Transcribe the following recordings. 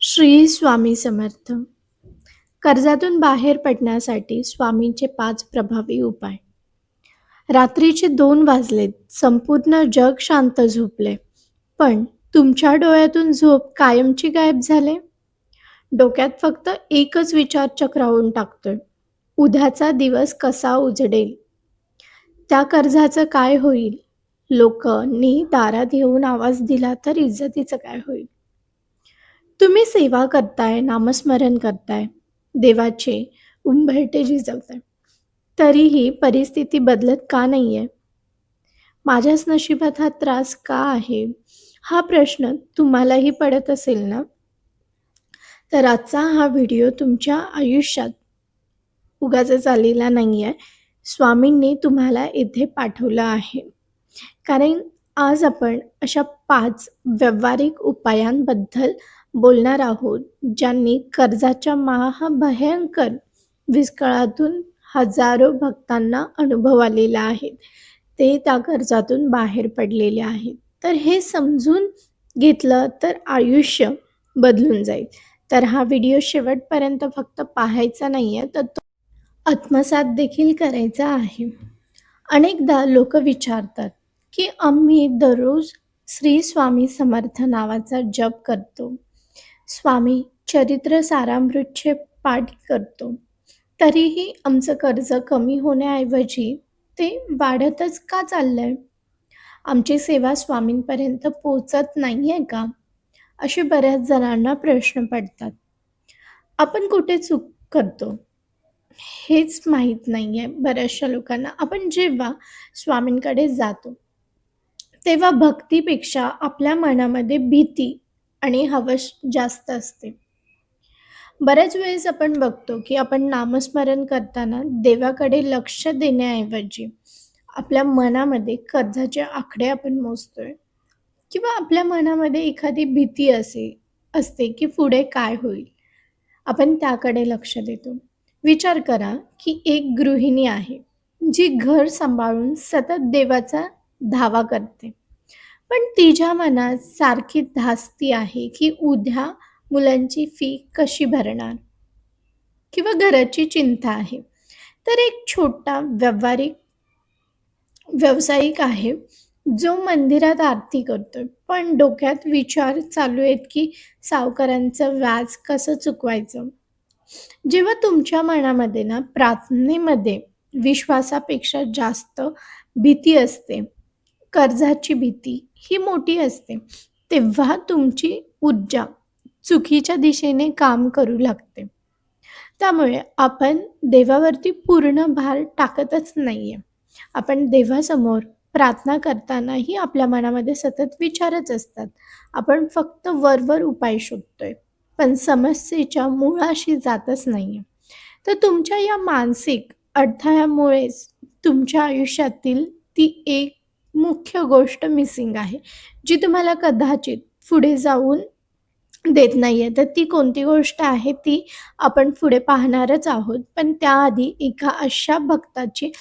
श्री स्वामी समर्थ. कर्जातून बाहेर पडण्यासाठी स्वामींचे 5 प्रभावी उपाय. रात्रीचे 2 वाजलेत. संपूर्ण जग शांत झोपले. पण तुमच्या डोळ्यातून झोप कायमची गायब झाले. डोक्यात फक्त एकच विचार चक्रावून टाकतोय. उद्याचा दिवस कसा उजडेल? त्या कर्जाचं काय होईल? लोकांनी दारात येऊन आवाज दिला तर इज्जतीचं काय होईल? तुम्ही सेवा करताय, नामस्मरण करताय, देवाचे उंबरठे झिजवताय. तरीही परिस्थिती बदलत का नाहीये? माझ्याच नशिबात हा त्रास का आहे? हा प्रश्न तुम्हालाही पडत असेल ना? तर आजचा हा व्हिडिओ तुमच्या आयुष्यात उगाचच आलेला नाहीये. स्वामींनी तुम्हाला इथे पाठवलं आहे. कारण आज आपण अशा 5 व्यावहारिक उपायांबद्दल बोलणार आहोत, ज्यांनी कर्जाच्या महाभयंकर विस्कळातून हजारो भक्तांना अनुभव आलेला आहे. ते त्या कर्जातून बाहेर पडलेले आहेत. तर हे समजून घेतलं तर आयुष्य बदलून जाईल. तर हा व्हिडिओ शेवटपर्यंत फक्त पाहायचा नाहीये, तर तो आत्मसात देखील करायचा आहे. अनेकदा लोक विचारतात, की आम्ही दररोज श्री स्वामी समर्थ नावाचा जप करतो. स्वामी चरित्र सारामृतचे पाठ करतो. तरीही आमचं कर्ज कमी होण्याऐवजी ते वाढतच का चाललंय? आमची सेवा स्वामींपर्यंत पोहोचत नाहीये का? असे बऱ्याच जणांना प्रश्न पडतात. आपण कुठे चूक करतो? हेच माहीत नाहीये बऱ्याचशा लोकांना. आपण जेव्हा स्वामींकडे जातो, तेव्हा भक्तीपेक्षा आपल्या मनामध्ये भीती आणि हवस जास्त असते. बऱ्याच वेळेस आपण बघतो, की आपण नामस्मरण करताना देवाकडे लक्ष देण्याऐवजी आपल्या मनामध्ये कर्जाचे आकडे आपण मोजतोय किंवा आपल्या मनामध्ये एखादी भीती असते, की पुढे काय होईल? आपण त्याकडे लक्ष देतो. विचार करा, की एक गृहिणी आहे, जी घर सांभाळून सतत देवाचा धावा करते. पण तिच्या मनात सारखी धास्ती आहे, की उद्या मुलांची फी कशी भरणार? किंवा घराची चिंता आहे. तर एक छोटा व्यावसायिक आहे, जो मंदिरात आरती करतोय. पण डोक्यात विचार चालू आहेत, की सावकारांचं व्याज कसं चुकवायचं? जेव्हा तुमच्या मनामध्ये ना प्रार्थनेमध्ये विश्वासापेक्षा जास्त भीती असते, कर्जाची भीती ही मोठी असते, तेव्हा तुमची ऊर्जा चुकीच्या दिशेने काम करू लागते. त्यामुळे आपण देवावरती पूर्ण भार टाकतच नाहीये. आपण देवासमोर प्रार्थना करतानाही आपल्या मनामध्ये सतत विचारच असतात. आपण फक्त वरवर उपाय शोधतोय, पण समस्येच्या मुळाशी जातच नाहीये. तर तुमच्या या मानसिक अडथळ्यामुळेच तुमच्या आयुष्यातील ती एक मुख्य गोष्ट मिसिंग आहे, जी तुम्हाला कदाचित पुढे जाऊन देत नाहीये. तर ती कोणती गोष्ट आहे ती आपण पुढे पाहणारच आहोत. पण त्याआधी एका अशा भक्ताची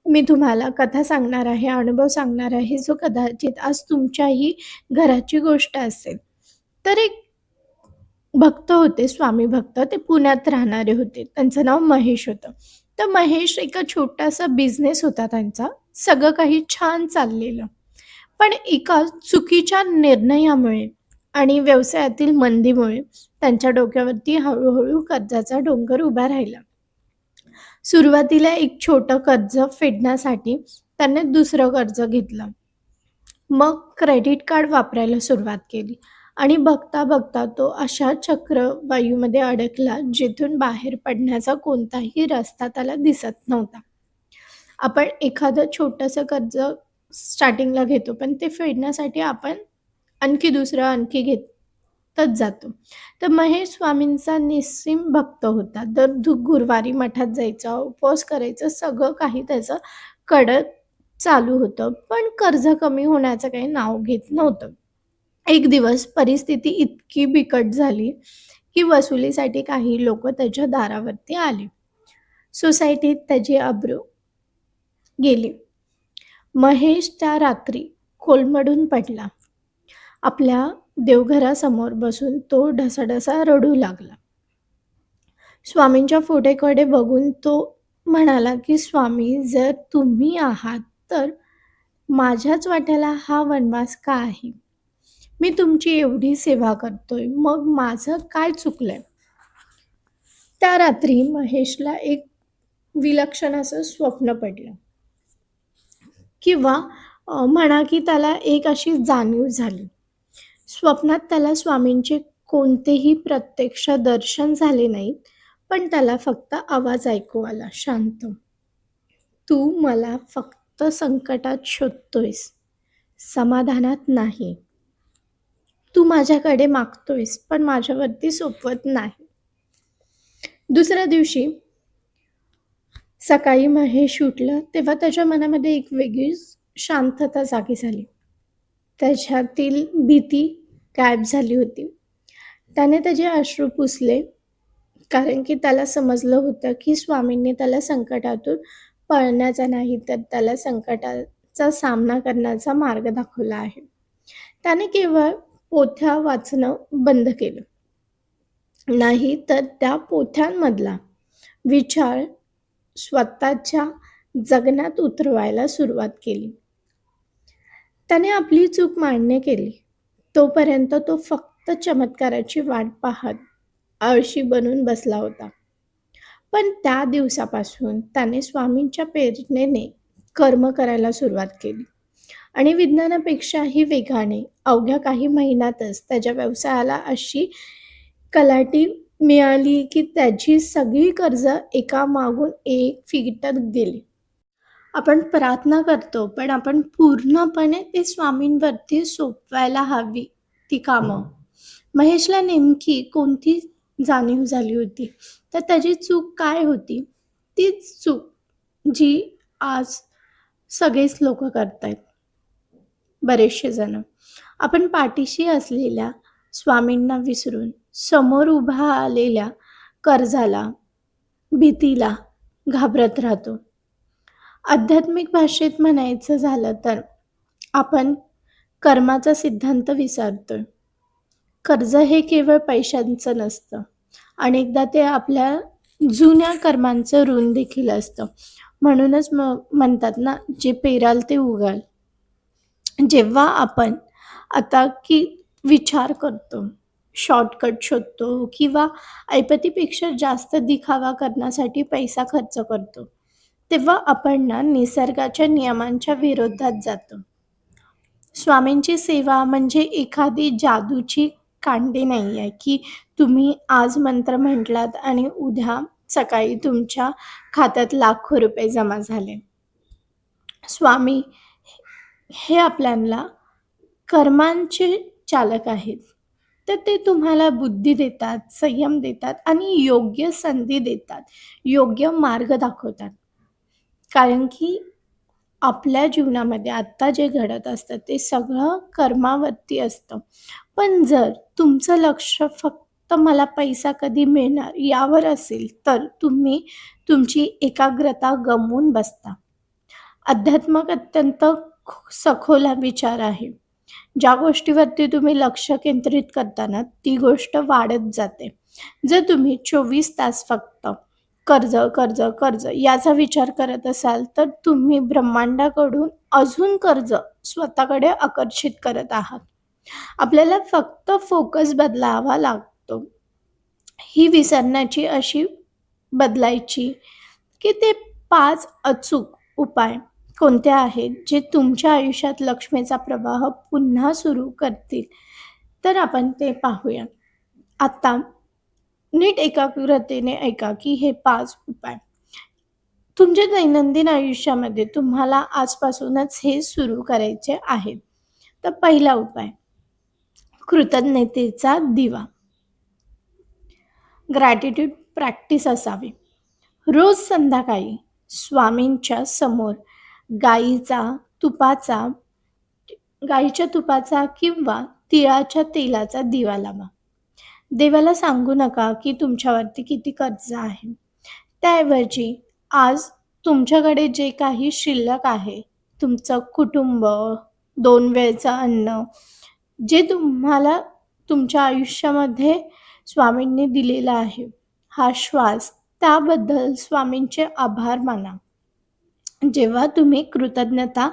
मी तुम्हाला कथा सांगणार आहे, अनुभव सांगणार आहे, जो कदाचित आज तुमच्याही घराची गोष्ट असेल. तर एक भक्त होते, स्वामी भक्त. ते पुण्यात राहणारे होते. त्यांचं नाव महेश होतं. तर महेश एका छोटासा बिझनेस होता त्यांचा. सगळं काही छान चाललेलं. पण एका चुकीच्या निर्णयामुळे आणि व्यवसायातील मंदीमुळे त्यांच्या डोक्यावरती हळू कर्जाचा डोंगर उभा राहिला. सुरुवातीला एक छोटं कर्ज फेडण्यासाठी त्याने दुसरं कर्ज घेतलं. मग क्रेडिट कार्ड वापरायला सुरुवात केली आणि बघता तो अशा चक्रवायूमध्ये अडकला, जिथून बाहेर पडण्याचा कोणताही रस्ता त्याला दिसत नव्हता. आपण एखादं छोटंसं कर्ज स्टार्टिंगला घेतो, पण ते फेडण्यासाठी आपण आणखी घेतच जातो. तर महेश स्वामींचा निस्सीम भक्त होता. दर गुरुवारी मठात जायचा, उपवास करायचा, सगळं काही त्याचं कडक चालू होतं. पण कर्ज कमी होण्याचं काही नाव घेत नव्हतं. एक दिवस परिस्थिती इतकी बिकट झाली, की वसुलीसाठी काही लोकं त्याच्या दारावरती आले. सोसायटीत त्याची अब्रू गेली. महेश त्या रात्री कोलमडून पडला. आपल्या देवघरासमोर बसून तो ढसाढसा रडू लागला. स्वामींच्या फोटोकडे बघून तो म्हणाला, की "स्वामी, जर तुम्ही आहात, तर माझ्याच वाट्याला हा वनवास का आहे? मी तुमची एवढी सेवा करतोय, मग माझं काय चुकलंय?" त्या रात्री महेशला एक विलक्षण असं स्वप्न पडलं किंवा म्हणा की त्याला एक अशी जाणीव झाली. स्वप्नात त्याला स्वामींचे कोणतेही प्रत्यक्ष दर्शन झाले नाहीत, पण त्याला फक्त आवाज ऐकू आला शांत. "तू मला फक्त संकटात शोधतोयस, समाधानात नाही. तू माझ्याकडे मागतोयस, पण माझ्यावरती सोपवत नाही." दुसऱ्या दिवशी सकाळी महेश उठला, तेव्हा त्याच्या मनामध्ये एक वेगळीच शांतता जागी झाली. त्याच्यातील भीती गायब झाली होती. त्याने त्याचे अश्रू पुसले, कारण की त्याला समजलं होतं, की स्वामींनी त्याला संकटातून पळण्याचा नाही, तर त्याला संकटाचा सामना करण्याचा मार्ग दाखवला आहे. त्याने केवळ पोथ्या वाचणं बंद केलं नाही, तर त्या पोथ्यांमधला विचार स्वतःच्या जगण्यात उतरवायला सुरुवात केली. त्याने आपली चूक मान्य केली. तोपर्यंत तो फक्त चमत्काराची वाट पाहत आळशी बनून बसला होता. पण त्या दिवसापासून त्याने स्वामींच्या प्रेरणेने कर्म करायला सुरुवात केली आणि विज्ञानापेक्षाही वेगाने अवघ्या काही महिन्यातच त्याच्या व्यवसायाला अशी कलाटी मिळाली, की त्याची सगळी कर्ज एकामागून एक फिटत गेली. आपण प्रार्थना करतो, पण आपण पूर्णपणे ते स्वामींवरती सोपवायला हवी ती कामं. महेशला नेमकी कोणती जाणीव झाली होती? तर त्याची चूक काय होती? तीच चूक जी आज सगळेच लोकं करतायत, बरेचसे जण. आपण पाठीशी असलेल्या स्वामींना विसरून समोर उभा आलेल्या कर्जाला, भीतीला घाबरत राहतो. आध्यात्मिक भाषेत म्हणायचं झालं तर आपण कर्माचा सिद्धांत विसरतोय. कर्ज हे केवळ पैशांचं नसतं. अनेकदा ते आपल्या जुन्या कर्मांचं ऋण देखील असतं. म्हणूनच म्हणतात ना, जे पेराल ते उगाल. जेव्हा आपण आता की विचार करतो, शॉर्टकट शोधतो किंवा ऐपतीपेक्षा जास्त दिखावा करण्यासाठी पैसा खर्च करतो, तेव्हा आपण ना निसर्गाच्या नियमांच्या विरोधात जातो. स्वामींची सेवा म्हणजे एखादी जादूची कांडी नाही आहे, की तुम्ही आज मंत्र म्हटलात आणि उद्या सकाळी तुमच्या खात्यात लाखो रुपये जमा झाले. स्वामी हे आपल्याला कर्मांचे चालक आहेत. तर ते तुम्हाला बुद्धी देतात, संयम देतात आणि योग्य संधी देतात, योग्य मार्ग दाखवतात. कारण की आपल्या जीवनामध्ये आत्ता जे घडत असतं ते सगळं कर्मावरती असतं. पण जर तुमचं लक्ष फक्त मला पैसा कधी मिळणार यावर असेल, तर तुम्ही तुमची एकाग्रता गमावून बसता. अध्यात्मक अत्यंत सखोल विचार आहे. ज्या गोष्टीवरती तुम्ही लक्ष केंद्रित करता ना, ती गोष्ट वाढत जाते. जर तुम्ही 24 तास फक्त कर्ज, कर्ज, कर्ज याचा विचार करत असाल, तर तुम्ही ब्रह्मांडाकडून अजून कर्ज स्वतःकडे आकर्षित करत आहात. आपल्याला फक्त फोकस बदलावा लागतो. ही विसरण्याची अशी बदलायची, की ते 5 अचूक उपाय कोणते आहेत, जे तुमच्या आयुष्यात लक्ष्मीचा प्रवाह पुन्हा सुरू करतील. तर आपण ते पाहूया. आता नीट एकाग्रतेने ऐका, की हे 5 उपाय तुमच्या दैनंदिन आयुष्यामध्ये तुम्हाला आजपासूनच हे सुरू करायचे आहेत. तर पहिला उपाय, कृतज्ञतेचा दिवा. ग्रॅटिट्यूड प्रॅक्टिस असावी. रोज संध्याकाळी स्वामींच्या समोर गाईचा तुपाचा गाईच्या तुपाचा किंवा तिळाच्या तेलाचा दिवा लावा. देवाला सांगू नका की तुमच्यावरती किती कर्ज आहे. त्याऐवजी आज तुमच्याकडे जे काही शिल्लक आहे, तुमचं कुटुंब, 2 वेळचं अन्न, जे तुम्हाला तुमच्या आयुष्यामध्ये स्वामींनी दिलेला आहे. हा श्वास, त्याबद्दल स्वामींचे आभार माना. जेव्हा तुम्ही कृतज्ञता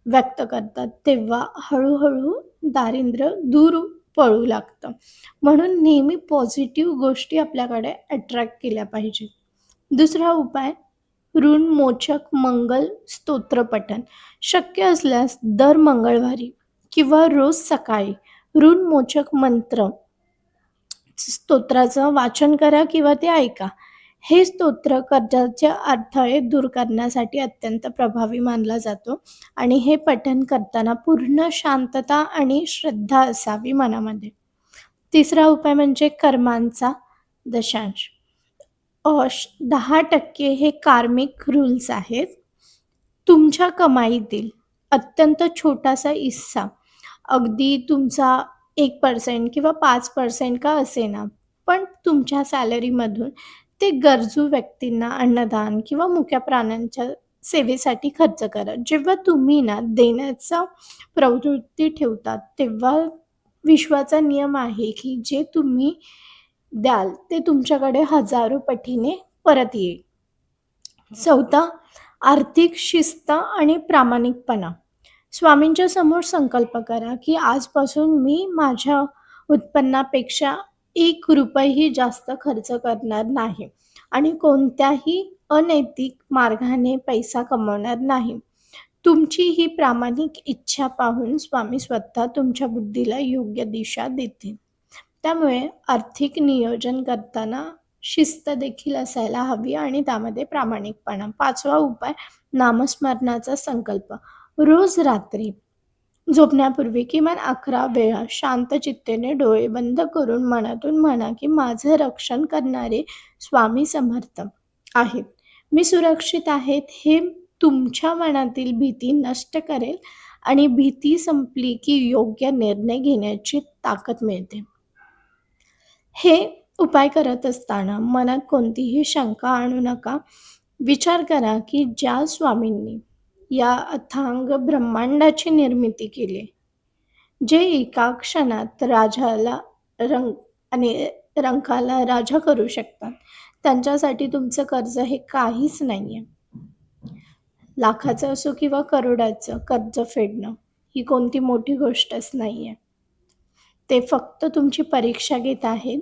व्यक्त करतात, तेव्हा हळू-हळू दारिद्र्य दूर पळू लागतं. म्हणून नेहमी पॉझिटिव्ह गोष्टी आपल्याकडे अट्रॅक्ट केल्या पाहिजेत. दुसरा उपाय, ऋणमोचक मंगल स्तोत्र पठण. शक्य असल्यास दर मंगळवारी किंवा रोज सकाळी ऋणमोचक मंत्र स्तोत्राचं वाचन करा किंवा ते ऐका. हे स्तोत्र कर्जाचे अडथळे दूर करण्यासाठी अत्यंत प्रभावी मानला जातो आणि हे पठण करताना पूर्ण शांतता आणि श्रद्धा असावी मनामध्ये. तिसरा उपाय म्हणजे कर्मांचा दशांश. 10% हे कार्मिक रूल्स आहेत. तुमच्या कमाईतील अत्यंत छोटासा हिस्सा, अगदी तुमचा 1% किंवा 5% का असेना, पण तुमच्या सॅलरीमधून ते गरजू व्यक्तींना अन्नदान किंवा मुक्या प्राण्यांच्या सेवेसाठी खर्च करा. जेव्हा तुम्ही देण्याचा प्रवृत्ती ठेवतात, तेव्हा विश्वाचा नियम आहे की जे तुम्ही द्याल ते तुमच्याकडे हजारो पटीने परत येईल. चौथा, आर्थिक शिस्त आणि प्रामाणिकपणा. स्वामींच्या समोर संकल्प करा की आजपासून मी माझ्या उत्पन्नापेक्षा ₹1ही जास्त खर्च करणार नाही आणि कोणत्याही अनैतिक मार्गाने पैसा कमवणार नाही. तुमची ही प्रामाणिक इच्छा पाहून स्वामी स्वतः तुमच्या बुद्धीला योग्य दिशा देतील. त्यामुळे आर्थिक नियोजन करताना शिस्त देखील असायला हवी आणि त्यामध्ये प्रामाणिकपणा. 5वा उपाय, नामस्मरणाचा संकल्प. रोज रात्री झोपण्यापूर्वी किमान 11 वेळा शांत चित्तेने डोळे बंद करून मनातून म्हणा की माझं रक्षण करणारे स्वामी समर्थ आहेत. मी सुरक्षित आहेत. हे तुमच्या मनातील भीती नष्ट करेल आणि भीती संपली की योग्य निर्णय घेण्याची ताकद मिळते. हे उपाय करत असताना मनात कोणतीही शंका आणू नका. विचार करा की ज्या स्वामींनी या अथांग ब्रह्मांडाची निर्मिती केली, जे एका क्षणात राजाला आणि रंकाला राजा करू शकतात, त्यांच्यासाठी तुमचं कर्ज हे काहीच नाहीये. लाखाचं असो किंवा करोडाचं कर्ज फेडणं ही कोणती मोठी गोष्टच नाहीये. ते फक्त तुमची परीक्षा घेत आहेत.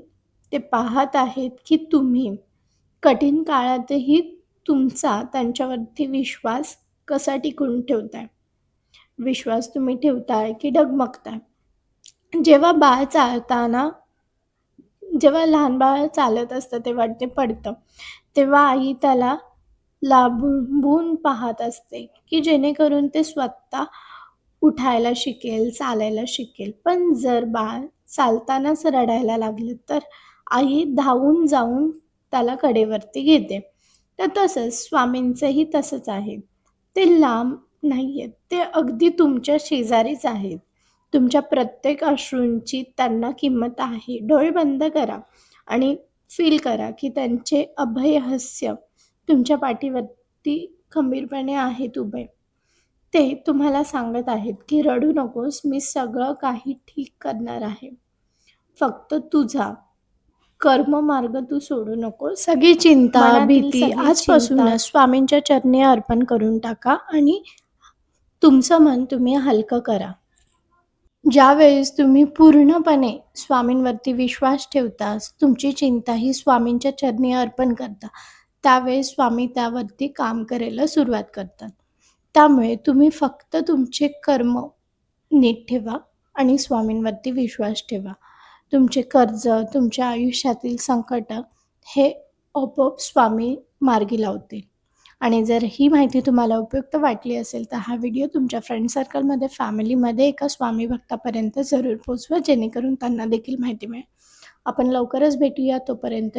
ते पाहत आहेत की तुम्ही कठीण काळातही तुमचा त्यांच्यावरती विश्वास कसा टिकवून ठेवताय. विश्वास तुम्ही ठेवताय की डगमगताय. जेव्हा लहान बाळ चालत असतं तेव्हा ते पडतं, तेव्हा आई त्याला लांबून पाहत असते की जेणेकरून ते स्वतः उठायला शिकेल, चालायला शिकेल. पण जर बाळ चालतानाच रडायला लागलं तर आई धावून जाऊन त्याला कडेवरती घेते. तर तसंच स्वामींचंही तसंच आहे. ते लांब नाहीयेत, ते अगदी तुमच्या शेजारीच आहेत. तुमच्या प्रत्येक अश्रूंची त्यांना किंमत आहे. डोळे बंद करा आणि फील करा की त्यांचे अभयहस्य तुमच्या पाठीवरती खंबीरपणे आहेत उभे. ते तुम्हाला सांगत आहेत की रडू नकोस, मी सगळं काही ठीक करणार आहे. फक्त तुझा कर्ममार्ग तू सोडू नकोस. सगळी चिंता, भीती आजपासूनच स्वामींच्या चरणी अर्पण करून टाका आणि तुमचं मन तुम्ही हलकं करा. ज्यावेळेस तुम्ही पूर्णपणे स्वामींवरती विश्वास ठेवता, तुमची चिंताही स्वामींच्या चरणी अर्पण करता, त्यावेळेस स्वामी त्यावरती काम करायला सुरुवात करतात. त्यामुळे तुम्ही फक्त तुमचे कर्म नीट ठेवा आणि स्वामींवरती विश्वास ठेवा. तुमचे कर्ज, तुमच्या आयुष्यातील संकट हे आपोआप स्वामी मार्गी लावतील. आणि जर ही माहिती तुम्हाला उपयुक्त वाटली असेल तर हा व्हिडिओ तुमच्या फ्रेंड सर्कलमध्ये, फॅमिलीमध्ये एका स्वामी भक्तापर्यंत जरूर पोहोचवा, जेणेकरून त्यांना देखील माहिती मिळेल. आपण लवकरच भेटूया. तोपर्यंत